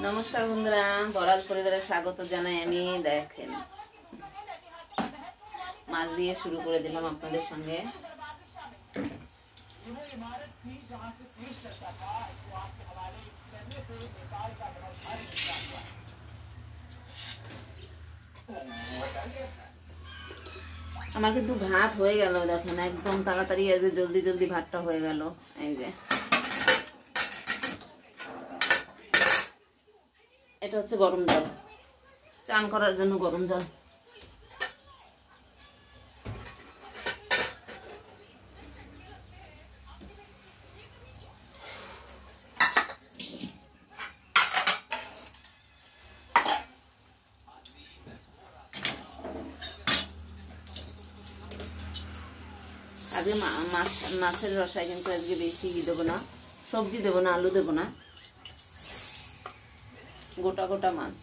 নমস্কার বন্ধুরা, বড়াল পরিবারে স্বাগত জানাই। আমি দেখেন মাছ দিয়ে শুরু করে দিলাম আপনাদের সঙ্গে। আমার কিন্তু ভাত হয়ে গেল, দেখেন একদম তাড়াতাড়ি, এই যে জলদি জলদি ভাতটা হয়ে গেল। এই যে এটা হচ্ছে গরম জল, চান করার জন্য গরম জল। আজকে মাছের রসায় কিন্তু আজকে বেশি দেবো না, সবজি দেবো না, আলু দেবো না, গোটা গোটা মাছ।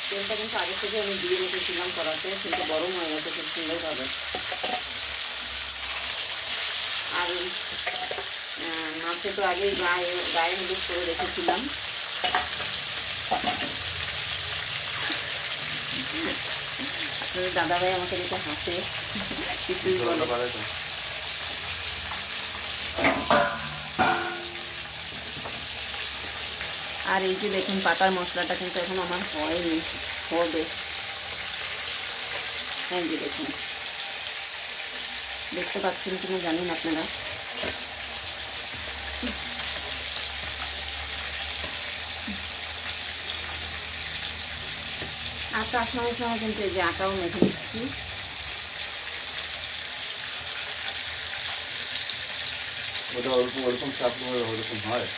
তেলটা কিন্তু আগে থেকে আমি দিয়ে রেখেছিলাম কড়াতে, কিন্তু গরম হয়ে গেছে খুব সুন্দরভাবে। আর মাছে তো আগে গায়ে হলুদ করে রেখেছিলাম। আপনাদের দাদাভাই আমাকে দেখে হাসে, কিছুই বলে। আর এই যে দেখুন পাতার মশলাটা কিন্তু এখন আমার হয়নি, হবে। হ্যাঁ যে দেখুন, দেখতে পাচ্ছেন কিনা জানেন আপনারা। আর তার সঙ্গে সঙ্গে কিন্তু এই যে আটাও মেখে দিচ্ছি। ওটা ওরকম চাপ ওরকম হয়।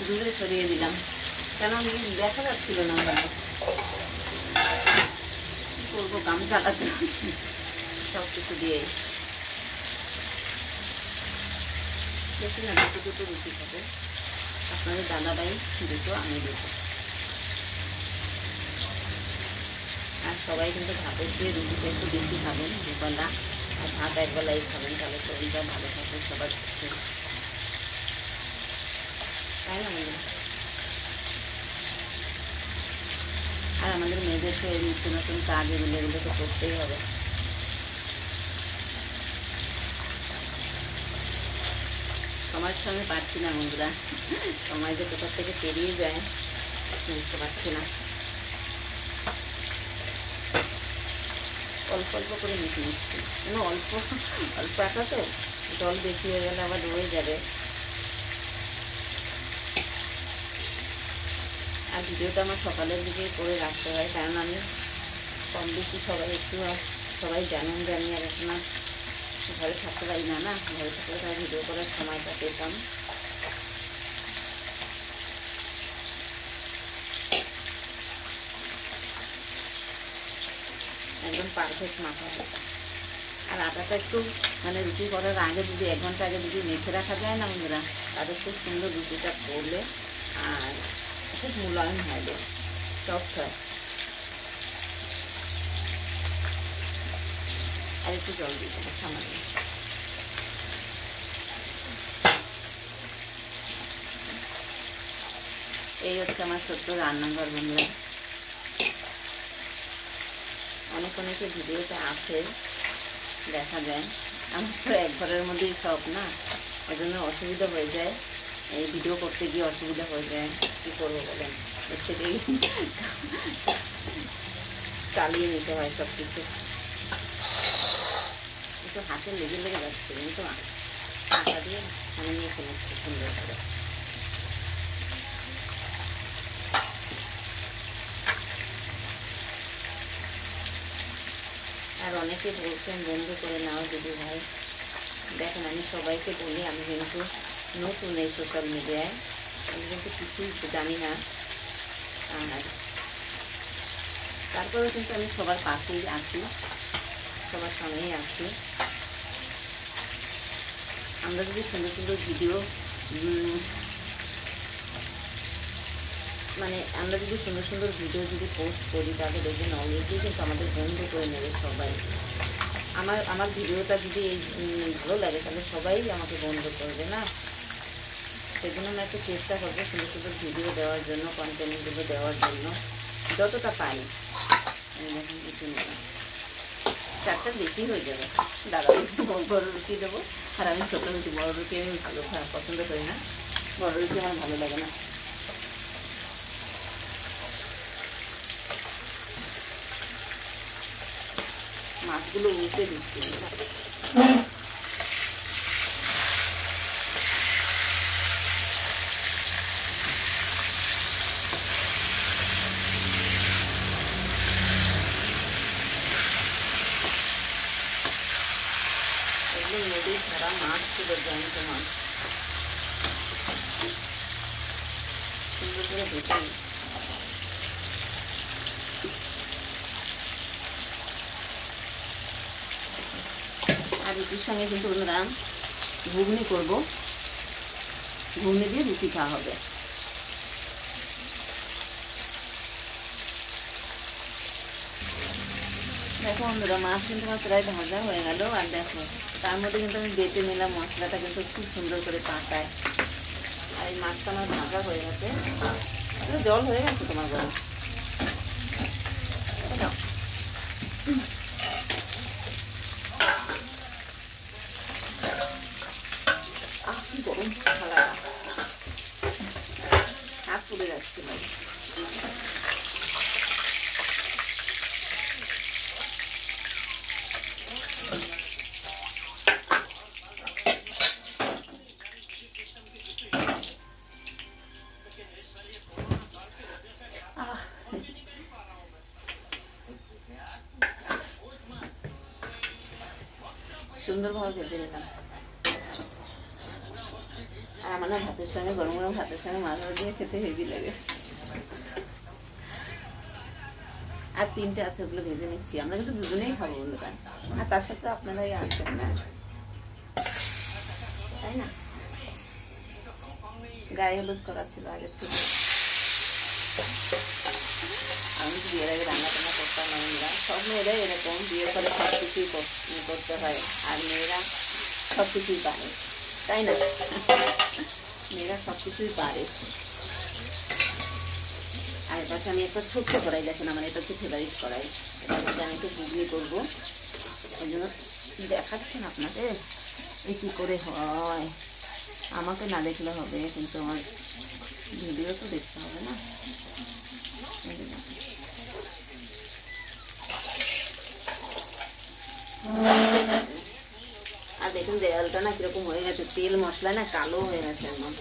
দূরে সরিয়ে দিলাম, কেন দেখা যাচ্ছিল না। কি করবো, কাম চালাতে সব কিছু দিয়ে। বেশি না, দুটো রুটি খাবে আপনাদের দাদাভাই, দুটো আমি দুটো। আর সবাই কিন্তু ভাতের দিয়ে রুটিটা একটু বেশি খাবেন দুবেলা, আর ভাত একবেলাই খাবেন, তাহলে শরীরটা ভালো থাকে সবার ক্ষেত্রে, তাই না? আর আমাদের মেয়েদের তো এই নতুন নতুন কাজ, এগুলো তো করতেই হবে। সময়ের সঙ্গে পারছি না বন্ধুরা, সময় যে কোথার থেকে পেরিয়ে যায় বুঝতে পারছি না। অল্প অল্প করে মিশে নিচ্ছি, কেন অল্প অল্প একা তো, জল বেশি হয়ে গেলে আবার রয়ে যাবে। আর ভিডিওটা আমার সকালের দিকেই করে রাখতে হয়, কারণ আমি কম বেশি সবাই জানেন যে আমি আর এখন ঘরে থাকতে পারি না, ঘরে থাকলে তার ভিডিও করার সময়টা পেতাম। একদম পারফেক্ট মাখা হয়। আর আটাটা একটু মানে রুটি করার আগে যদি 1 ঘন্টা আগে যদি মেখে রাখা যায় না বন্ধুরা, তাদের খুব সুন্দর রুটিটা করলে আর খুব মূল্যায়ন হয়, বেশ সফট হয়। আর একটু জল দিয়ে দেবো সামান্য। এই হচ্ছে আমার ছোট্ট রান্নাঘর বন্ধুরা। অনেকে ভিডিওতে আছে, দেখা যায়। আমার তো এক ঘরের মধ্যেই সব না, এজন্য অসুবিধা হয়ে যায়, এই ভিডিও করতে গিয়ে অসুবিধা হয়ে যায়। কী করবো বলেন, এর থেকেই চালিয়ে নিতে হয় সব কিছু। একটু হাতে লেগে যাচ্ছে, কিন্তু আটা দিয়ে মানে নিয়ে ফেলেছি সুন্দর করে। আর অনেকে বলছেন বন্ধু করে নাও দিদি ভাই। দেখেন আমি সবাইকে বলি, আমি কিন্তু নতুন এই সোশ্যাল মিডিয়ায়, আমি কিন্তু কিছুই জানি না। আর তারপরেও কিন্তু আমি সবার পাশেই আছি, সবার সঙ্গেই আছি। আমরা যদি সুন্দর সুন্দর ভিডিও মানে আমরা যদি সুন্দর সুন্দর ভিডিও যদি পোস্ট করি তাহলে দেখবেন অলরেডি কিন্তু আমাদের বন্ধ করে নেবে সবাই। আমার ভিডিওটা যদি ভালো লাগে তাহলে সবাই আমাকে বন্ধ করবে না। সেই জন্য আমি একটু চেষ্টা করবো সুন্দর সুন্দর ভিডিও দেওয়ার জন্য, কন্টেন্টগুলো দেওয়ার জন্য যতটা পারি। দেখুন কিছু নেই, চারটার বেশি হয়ে যাবে। দাদা বড় রুটি দেবো, আর আমি ছোটো রুটি, বড় রুটি আমি পছন্দ করি না, বড় রুটি আমার ভালো লাগে না। মাছগুলো উল্টে দিচ্ছি। নদীর ছাড়া মাছ ছিল, জ্যান্ত মাছ, সুন্দর করে ভেজে। আর রুটির সঙ্গে কিন্তু বন্ধুরা ঘুগনি করবো, ঘুগনি দিয়ে রুটি খাওয়া হবে। দেখো বন্ধুরা, মাছ কিন্তু আমার প্রায় ভাজা হয়ে গেল। আর দেখো তার মধ্যে কিন্তু আমি বেটে নিলাম মশলাটা, কিন্তু খুব সুন্দর করে পাকায়। আর এই মাছটা আমার ভাজা হয়ে গেছে, জল হয়ে গেছে তোমার গরম। কি গরম থালাটা, হাত পুড়ে যাচ্ছে ভাই। সুন্দরভাবে ভেজে নিলাম। আর আমার না ভাতের সঙ্গে, গরম গরম ভাতের সঙ্গে মাছ দিয়ে খেতে হেভি লাগে। আর তিনটে আছে, ওগুলো ভেজে নিচ্ছি। আমরা কিন্তু দুজনেই খাবো বন্ধুরা, আর তার সাথে আপনারাই আছেন না, তাই না? গায়ে হলুদ করা ছিল আগের থেকে। আমি বিয়ের আগে রান্না টান্না করতাম না বন্ধুরা। সব মেয়েরাই এরকম, বিয়ের পরে সব কিছুই করতে হয়, আর মেয়েরা সব কিছুই পারে, তাই না? মেয়েরা সব কিছুই পারে। আর এর পাশে আমি একটা ছোট্ট কড়াই, দেখেন আমার এটা হচ্ছে ফেভারিট কড়াই, এটার মধ্যে আমি একটু ঘুগনি করবো। ওই জন্য দেখাচ্ছেন আপনাদের এই কী করে হয়। আমাকে না দেখলে হবে, কিন্তু আমার ভিডিও তো দেখতে হবে না। আর দেখুন দেয়ালটা না কিরকম হয়ে গেছে, তেল মশলা না কালো হয়ে গেছে একদম।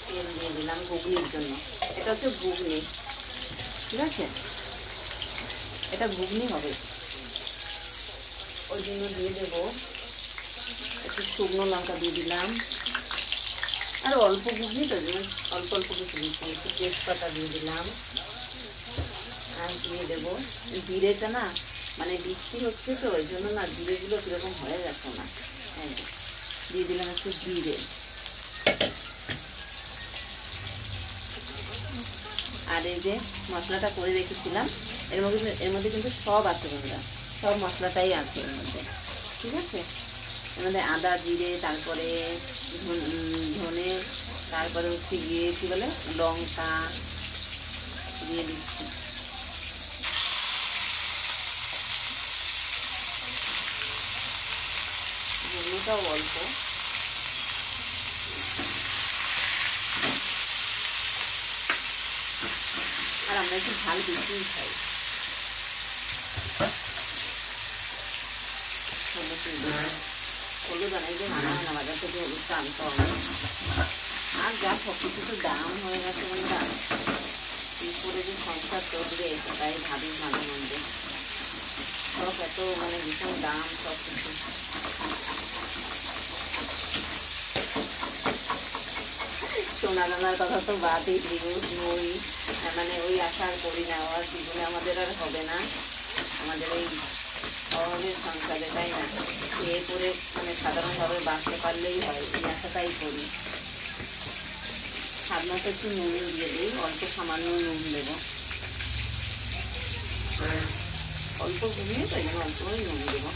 তেল দিয়ে দিলাম ঘুগনির জন্য, এটা হচ্ছে ঘুগনি, ঠিক আছে? এটা ঘুগনি হবে, ওই জন্য দিয়ে দেবো একটু শুকনো লঙ্কা দিয়ে দিলাম। আর অল্প ঘুগনি তো, অল্প অল্প কিছু দিচ্ছি, একটু তেজপাতা দিয়ে দিলাম। আর দিয়ে দেবো জিরেটা, না মানে বৃষ্টি হচ্ছে তো ওই জন্য না জিরেগুলো কীরকম হয়ে গেছে না, দিয়ে দিলাম একটু জিরে। আর এই যে মশলাটা করে রেখেছিলাম, এর মধ্যে কিন্তু সব আছে বন্ধুরা, সব মশলাটাই আছে এর মধ্যে, ঠিক আছে? এর মধ্যে আদা, জিরে, তারপরে ধনে, তারপরে হচ্ছে গিয়ে কী বলে লঙ্কা দিয়ে দিচ্ছি। ঘুগনিটাও অল্প, আর আমরা একটু ঝাল বেশিই খাই। হলুদ আনাই যে মানা হয় না বাজার থেকে, হলুদটা আনতে হবে। আর যা সব কিছু তো দাম হয়ে গেছে বন্ধুরা, কি করে যে সংসার চলবে তাই ভাবি মাঝে মধ্যে। সব এত মানে ভীষণ দাম সব কিছু। সোনা দানার কথা তো বাদই দিই, ওই মানে ওই আশা আর করি না, আর জীবনে আমাদের আর হবে না। আমাদের এই শহরের সংসারে, তাই না? খেয়ে পরে মানে সাধারণভাবে বাঁচতে পারলেই হয়, এই আশাটাই করি। স্বাদ মতো একটু নুন দিয়ে দিই, অল্প সামান্য নুন দেবো, অল্প ঘুমিয়ে তাই জন্য অল্প করে নুন দেবো।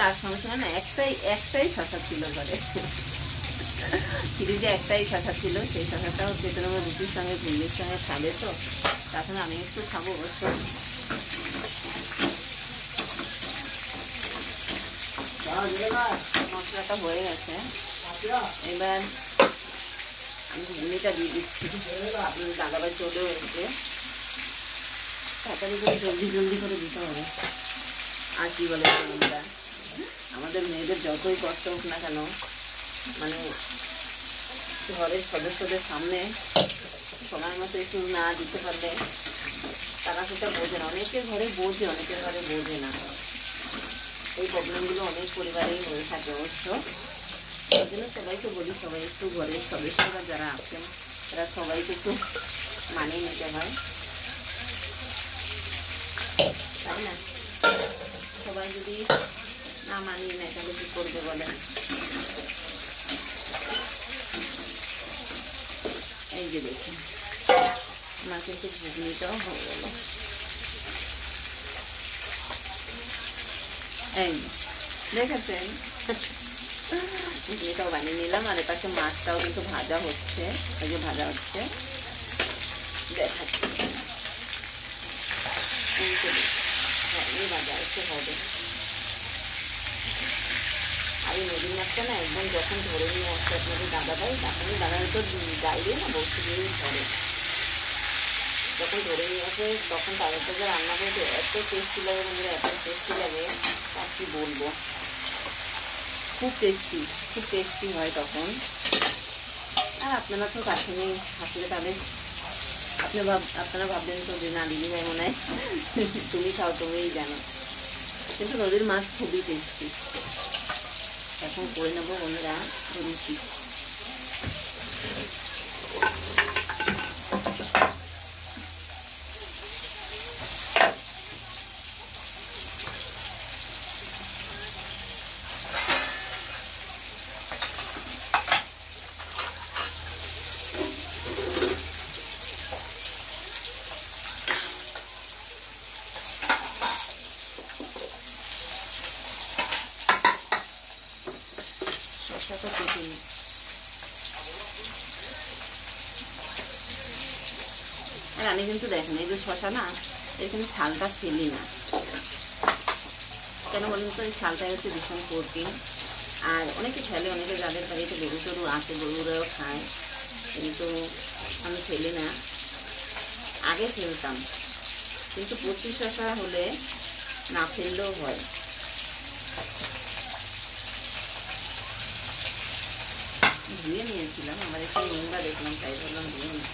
তার সঙ্গে সঙ্গে না একটাই শশা ছিল ঘরে, ফ্রিজে একটাই শশা ছিল। সেই শশাটাও যেগুলো আমার রুটির সঙ্গে ভিন্ডির সঙ্গে খাবে, তো তাছাড়া আমি একটু খাবো অবশ্য। মশলাটা হয়ে গেছে, এবার আমি ঘুগনিটা দিয়ে দিচ্ছি। দাদাভাই চলেও এসছে, তাড়াতাড়ি করে জলদি করে দিতে হবে। আর কি বলে বন্ধুরা, আমাদের মেয়েদের যতই কষ্ট হোক না কেন, মানে ঘরের সদস্যদের সামনে সময় মতো একটু না দিতে পারলে তারা সেটা বোঝে না। অনেকের ঘরে বোঝে, অনেকের ঘরে বোঝে না। এই প্রবলেমগুলো অনেক পরিবারেই হয়ে থাকে অবশ্য। এই জন্য সবাইকে বলি, সবাই একটু ঘরের সদস্যরা যারা আছেন তারা সবাইকে একটু মানিয়ে নিতে হয়, তাই না? সবাই যদি না মানিয়ে নেয় তাহলে কি করবে বলেন? এই যে দেখুন, আমার কিন্তু ঘুগনিটাও হয়ে গেল। এই দেখেছেন, ঘুগনিটাও বানিয়ে নিলাম। আর এপাশে মাছটাও কিন্তু ভাজা হচ্ছে, এই যে ভাজা হচ্ছে, দেখাচ্ছি। এই ভাজা একটু হবে। আর এই নদীর মাছটা না একদম যখন ধরে নিয়ে আসছে আপনাদের দাদাভাই, তখনই দাদাভাই তো বাইরে না বসে দিয়েই ধরে। যখন ধরে নিয়ে আসে তখন তাদের তো রান্না করতে এত টেস্টি লাগে বন্ধুরা, এত টেস্টি লাগে আর কি বলবো। খুব টেস্টি হয় তখন। আর আপনারা তো কাছে নেই, আসলে তাদের আপনারা ভাববেন তো যে না দিদি ভাই মনে হয় তুমি খাও, তুমিই জানো। কিন্তু নদীর মাছ খুবই টেস্টি। এখন করে নেবো বন্ধুরা রুটি। শসাটা কেটে নিই। আর আমি কিন্তু দেখেন এই যে শসা না, এখানে ছালটা ফেলি না। কেন বলুন তো, এই ছালটা হচ্ছে ভীষণ প্রোটিন। আর অনেকে ফেলে, অনেকে যাদের বাড়িতে গরু টরু আছে গরুরাও খায়, কিন্তু আমি ফেলি না। আগে ফেলতাম, কিন্তু কচি শসা হলে না ফেললেও হয়। ধুয়ে নিয়েছিলাম, আমার একটু নোংরা দেখলাম তাই ভাবলাম ধুয়ে নিই।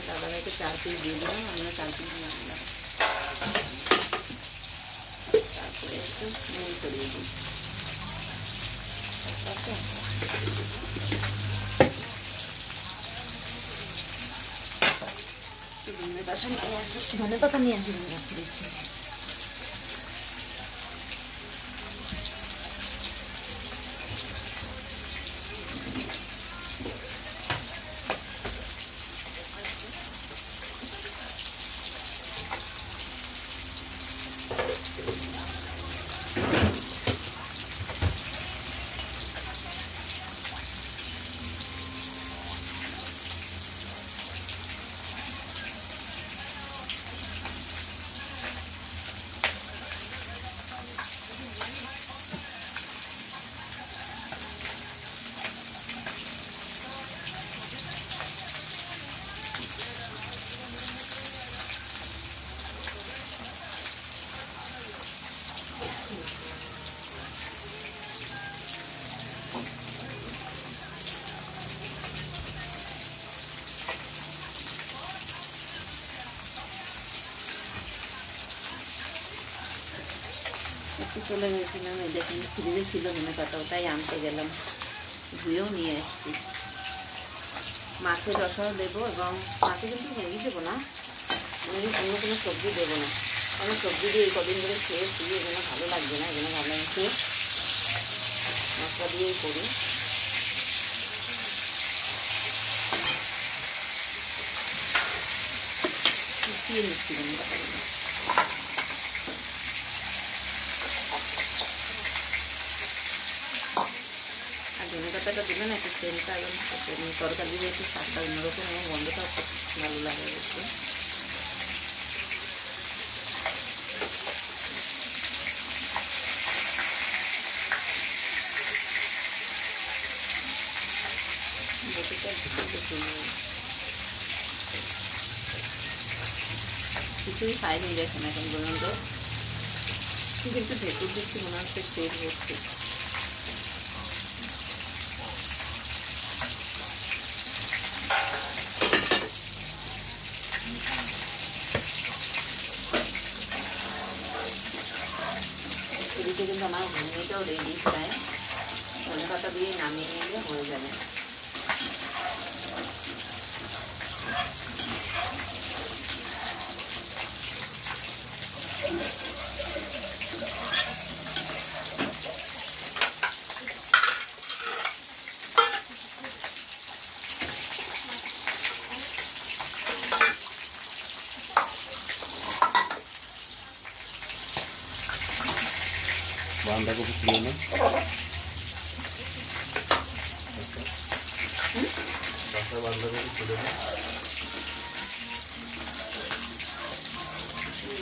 দাদাভাইকে 4 পিস দিয়ে দিলাম, আমরা 4 পিস নিয়ে আনলাম। তারপরে একটু নুন ছড়িয়ে দিই। ধনে পাতা নিয়ে আসি ফ্রিজ থেকে। একটু চলে গেছিলাম, এই দেখুন ফ্রিজে ছিল ধনে পাতা, ওটাই আনতে গেলাম, ধুয়েও নিয়ে এসেছি। মাছের রসাও দেবো, এবং মাছে কিন্তু ভেঙে দেবো না, অন্য কোনো সবজি দেবো না, কারণ সবজি দিয়ে এই কদিন ধরে খেয়েছি, এগুলো ভালো লাগবে না, এগুলো ভালো একটু মশলা দিয়েই করি। কুচিয়ে নিচ্ছি ধনে পাতাগুলো। আর ধনে পাতাটা দিলে না একটু সেন্টটা, এবং তরকারি দিয়ে একটু স্বাদটা অন্যরকম, এবং গন্ধটাও খুব ভালো লাগে দেখতে। কিছুই খাইনি দেখুন এখন পর্যন্ত, কিন্তু ভেতর দিচ্ছি মনে হচ্ছে পেট ভরছে। এদিকে কিন্তু আমার ঘুমিয়েটাও রেডি, প্রায় ধনে পাতা দিয়ে নামিয়ে নিলে হয়ে যাবে। বাঁধাকপি ছিল না, বাঁধাকপি ছিল না,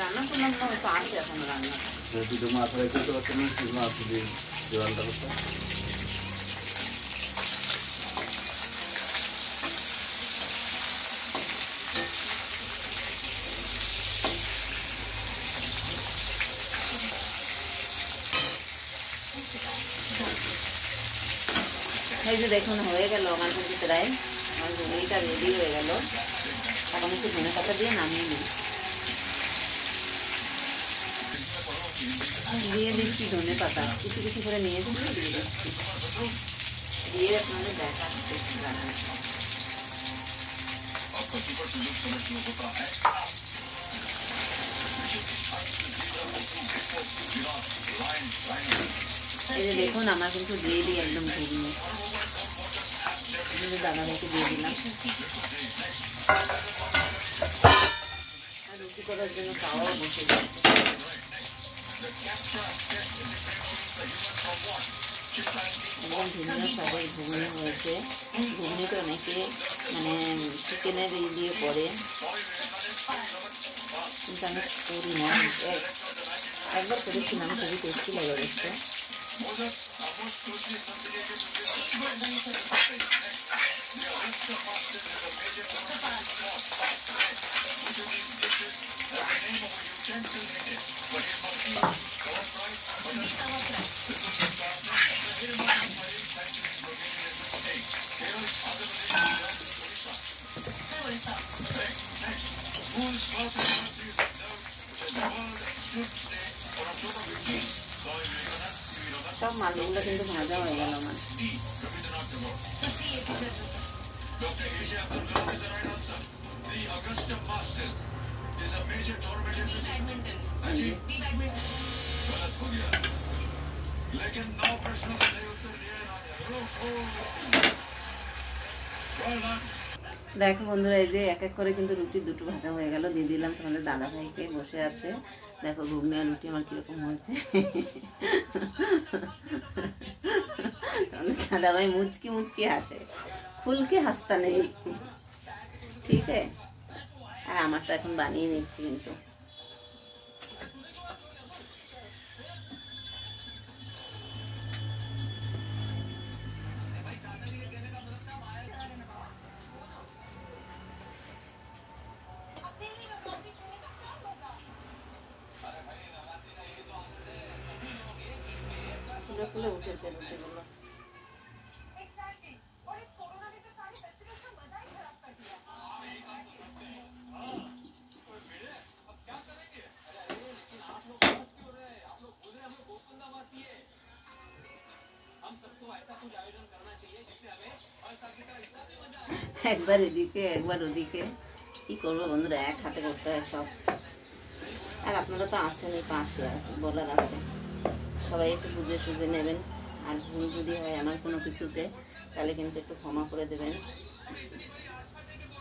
রান্না করলাম না, তো আছে এখন রান্না। দুটো মাছ রেখে তো মাছ দিয়ে রান্না করতাম। এই যে দেখুন হয়ে গেল আমার কিন্তু প্রায়, আমার ঘুগনিটা রেডি হয়ে গেল। এখন একটু ধনে পাতা দিয়ে নামিয়ে নিই, দিয়ে দিচ্ছি ধনে পাতা, কিছু কিছু করে নিয়েছি, দিয়ে দিচ্ছি, দিয়ে আপনাদের দেখাচ্ছি রান্না। এই যে দেখুন আমার কিন্তু দিয়ে দিই একদম ঘুগনি, দাদা ভাইকে দিয়ে দিলাম। আর রুটি করার জন্য তাওয়াও বসে যাচ্ছে। একদম ভিন্ন স্বাদের ঘুগনি হয়েছে। ঘুগনিটা অনেকে মানে চিকেনের দিয়ে করে, কিন্তু আমি করি না, একবার করেছিলাম, খুবই টেস্টি লাগে দেখতে। সব মাছগুলো কিন্তু ভাজা হয়ে গেল আমার। দেখো বন্ধুরা, এই যে এক এক করে কিন্তু রুটি দুটো ভাজা হয়ে গেল, দিয়ে দিলাম তোমাদের দাদা ভাইকে, বসে আছে। দেখো ঘুগনি আর রুটি আমার কিরকম হয়েছে। তোমাদের দাদা ভাই মুচকি মুচকি হাসে, খুলকে হাসতা নেই, ঠিক আছে। আর আমারটা এখন বানিয়ে নিচ্ছি কিন্তু। ফুলে ফুলে উঠেছে রুটিগুলো। একবার এদিকে একবার ওদিকে, কি করবো বন্ধুরা, এক হাতে করতে হয় সব। আর আপনারা তো আছেন এই পাশে, আর বলার আছে, সবাই একটু বুঝে সুঝে নেবেন। আর ভুল যদি হয় আমার কোনো কিছুতে, তাহলে কিন্তু একটু ক্ষমা করে দেবেন।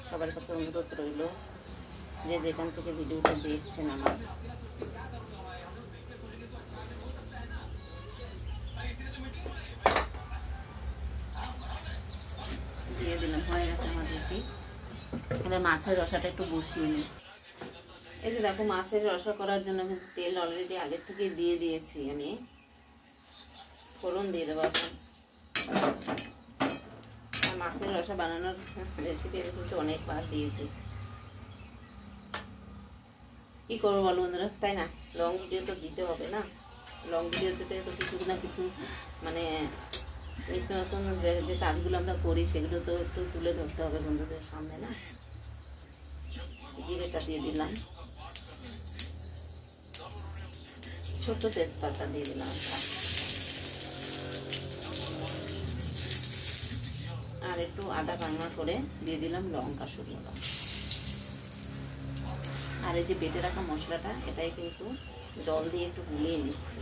সবার কাছে অনুরোধ রইল, যে যেখান থেকে ভিডিওটা দেখছেন আমার। দিয়ে দিলাম, হয়ে গেছে আমার রুটি। এবার মাছের রসাটা একটু বসিয়ে নিই। এই যে দেখো, মাছের রসা করার জন্য কিন্তু তেল অলরেডি আগের থেকে দিয়ে দিয়েছি আমি। ফোড়ন দিয়ে দেবো এখন। আর মাছের রসা বানানোর রেসিপি আমি কিন্তু অনেকবার দিয়েছি। কি করবো বলো বন্ধুরা, তাই না? লং ভিডিও তো দিতে হবে না, লং ভিডিওতে তো কিছু না কিছু মানে নিত্য নতুন যে কাজগুলো আমরা করি সেগুলো তো একটু তুলে ধরতে হবে বন্ধুদের সামনে, না? জিরেটা দিয়ে দিলাম, ছোট্ট তেজপাতা দিয়ে দিলাম, আর একটু আদা ভাঙা করে দিয়ে দিলাম লঙ্কা, শুকনো লঙ্কা। আর এই যে বেটে রাখা মশলাটা, এটাই কিন্তু জল দিয়ে একটু গুলিয়ে নিচ্ছি,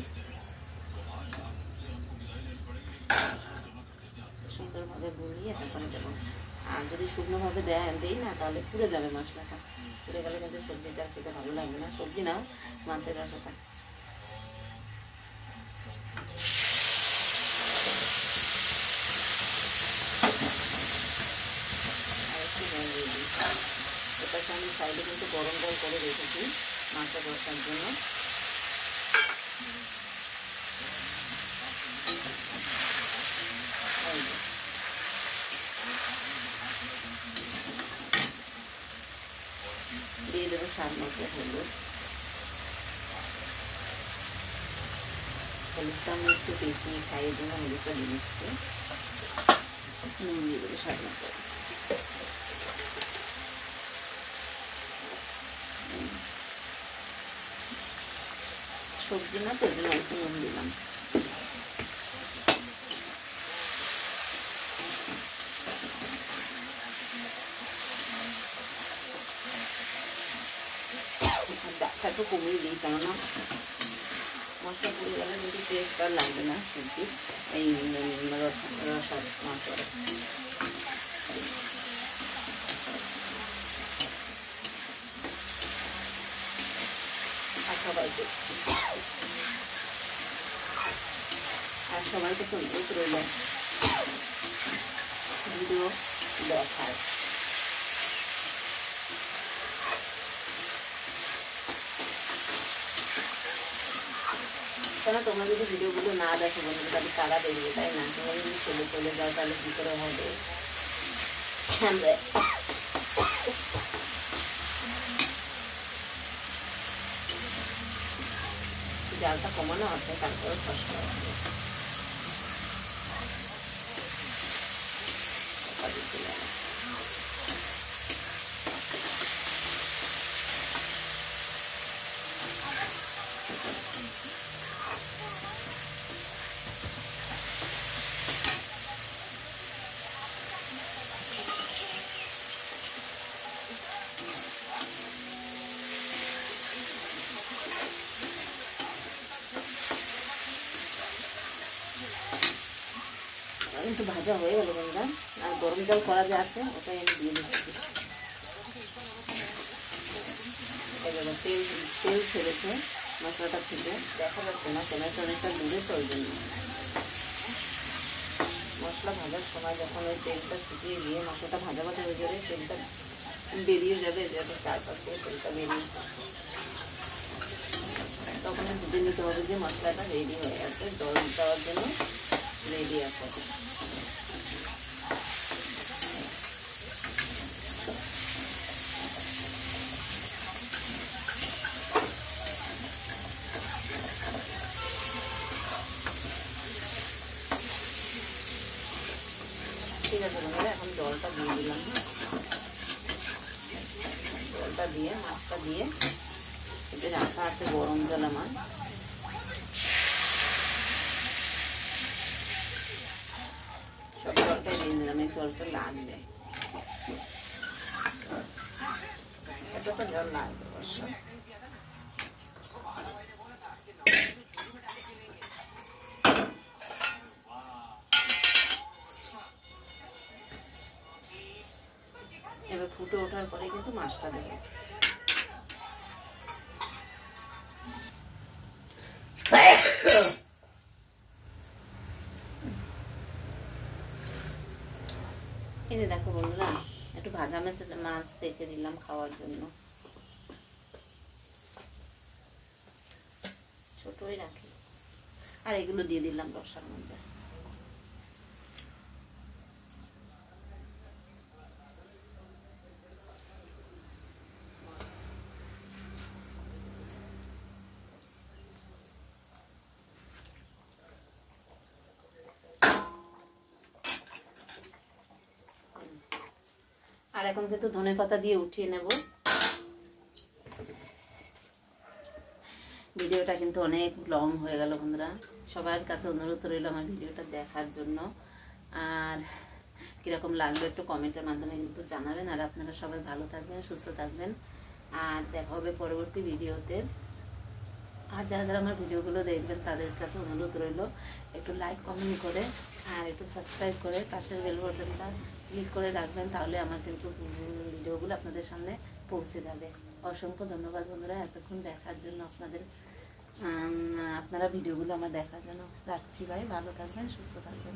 সুন্দরভাবে গুলিয়ে তারপরে দেবো। আর যদি শুকনোভাবে দেই না, তাহলে পুড়ে যাবে মশলাটা। পুড়ে গেলে কিন্তু সবজিটা খেতে ভালো লাগবে না, সবজি নাও মাছের রসাটা। এটাকে আমি সাইডে কিন্তু গরম জল করে রেখেছি মাছের রসার জন্য। দিয়ে দেবো স্বাদ মতো হলুদ। হলুদটা আমি একটু বেশি খাই, এই জন্য হলুদটা দিয়ে দিচ্ছি। নুন দিয়ে দেবো স্বাদ মতো। সবজি না তো, এই জন্য অল্প নুন দিলাম। ডাকটা একটু কমিয়ে দিই, কেননা মশলা পুড়ে গেলে কিন্তু টেস্ট আর লাগবে না সবজি, এই রসা মাছের। আর সবাইকে তো অনুরোধ রইল ভিডিও দেখার। কেন তোমরা যদি ভিডিওগুলো না দেখো বন্ধু, তাহলে কারা দেখবে, তাই না? তোমরা যদি চলে যাও তাহলে কি করে হবে? জালটা কমানো আছে, তারপরে কষ্ট হবে। কিন্তু ভাজা হয়ে গেল বন্ধুরা। আর গরম জল করা যে আছে ওটাই আমি দিয়ে দিচ্ছি। এবার তেল ছেড়েছে মশলাটা থেকে, দেখা যাচ্ছে না, টমেটো অনেকটা দূরে, তো ওই জন্য। মশলা ভাজার সময় যখন ওই তেলটা শুকিয়ে গিয়ে মশলাটা ভাজা হয়ে যাবে, তেলটা বেরিয়ে যাবে, যাতে চারপাশ থেকে তেলটা বেরিয়ে, তখন বুঝে নিতে হবে যে মশলাটা রেডি হয়ে গেছে, জল দেওয়ার জন্য রেডি আছে। ঠিক আছে বন্ধুরা, এখন জলটা দিয়ে দিলাম। জলটা দিয়ে মাছটা দিয়ে, এটা রাখা আছে গরম জল আমার। এই জলটা লাগবে, এতটা জল লাগবে অবশ্য। এবার ফুটে ওঠার পরে কিন্তু মাছটা দেবো। এই যে দেখো বন্ধুরা, একটু ভাজা মাছ রেখে দিলাম খাওয়ার জন্য, ছোটই রাখি। আর এগুলো দিয়ে দিলাম রসার মধ্যে। আর এখন কিন্তু ধনেপাতা দিয়ে উঠিয়ে নেব। ভিডিওটা কিন্তু অনেক লং হয়ে গেল বন্ধুরা, সবার কাছে অনুরোধ রইল আমার ভিডিওটা দেখার জন্য। আর কীরকম লাগলো একটু কমেন্টের মাধ্যমে কিন্তু জানাবেন। আর আপনারা সবাই ভালো থাকবেন, সুস্থ থাকবেন, আর দেখা হবে পরবর্তী ভিডিওতে। আর যারা যারা আমার ভিডিওগুলো দেখবেন তাদের কাছে অনুরোধ রইল একটু লাইক কমেন্ট করে আর একটু সাবস্ক্রাইব করে পাশের বেল বাটনটা ক্লিক করে রাখবেন, তাহলে আমার কিন্তু ভিডিওগুলো আপনাদের সামনে পৌঁছে যাবে। অসংখ্য ধন্যবাদ বন্ধুরা এতক্ষণ দেখার জন্য, আপনারা ভিডিওগুলো আমার দেখার জন্য। রাখছি ভাই, ভালো থাকবেন, সুস্থ থাকবেন।